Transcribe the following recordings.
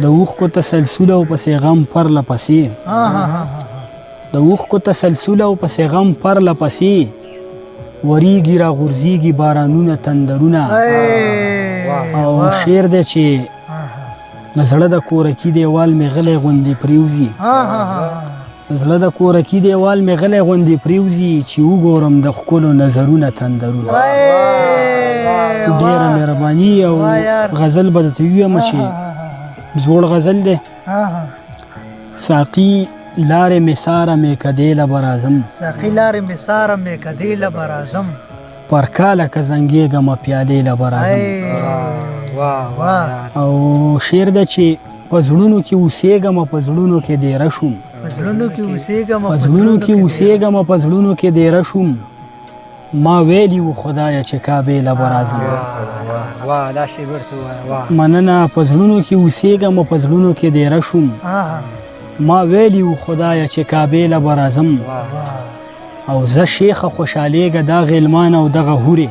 د اوښکو تسلسل او پسې غم پرله پسې د اوښکو تسلسل او پسې غم پرله پسې وریږي راغورځېږي بارانونه تندرونه او شعر دی چې له زړه د کورکي دیوال مې غلی غوندې پرېوځي زړه د کورکي دیوال مې غلی غوندې پرېوځي چې وګورم د ښکلو نظرونه تندرونه ډېره مهرباني او غزل به درته ووایم چې زوړ غزل دی ساقي لارې مې ساره مې کدې له به راځم ساقي لارې مې ساره مې کدې له به راځم پر کاله که زنګېږمه پیالې له به راځم او شعر ده چې په زړونو کې اوسېږمه په زړونو کې دیره شوم په زړونو کې اوسېږمه په زړونو کې اوسېږمه په زړونو کې دیره شوم ما ویلي و خدایه چې کعبې له به راځم مننه په زړونو کې اوسېږمه په زړونو کې دیره شوم ما ویلي و خدایه چې کعبې له به راځم او زه شیخه خوشحالېږه دا غلمان او دغه هورې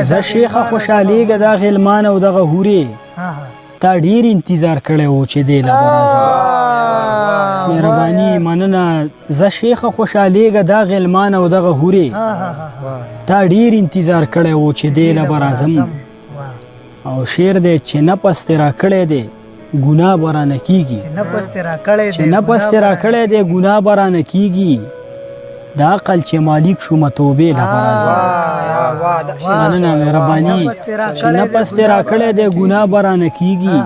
زه شیخه خوشحالېږه دا غلمان او دغه هورې تا ډېر انتظار کړی و چې دی له به راځم مهرباني مننه زه شیخه خوشحالېږه دا غلمان او دغه هورې تا ډېر انتظار کړی و چې دی له به راځم او شعر دی چې نفس دې راکړی دی ګناه به رانه کېږي چې نفس دې راکړی دی ګناه به رانه کېږي د عقل چې مالک شومه توبې له به راځم مننه مهرباني چې نفس دې راکړی دی ګناه به رانه کېږي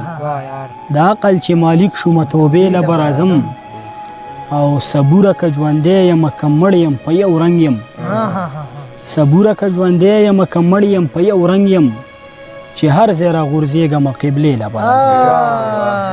د عقل چې مالک شومه توبې له به راځم او صبوره که ژوندی یمه که مړ یم په یو رنګ یم صبوره که ژوندی یمه که مړ یم په یو رنګ یم چې هر ځای راغورځېږمه قبلې له به راځم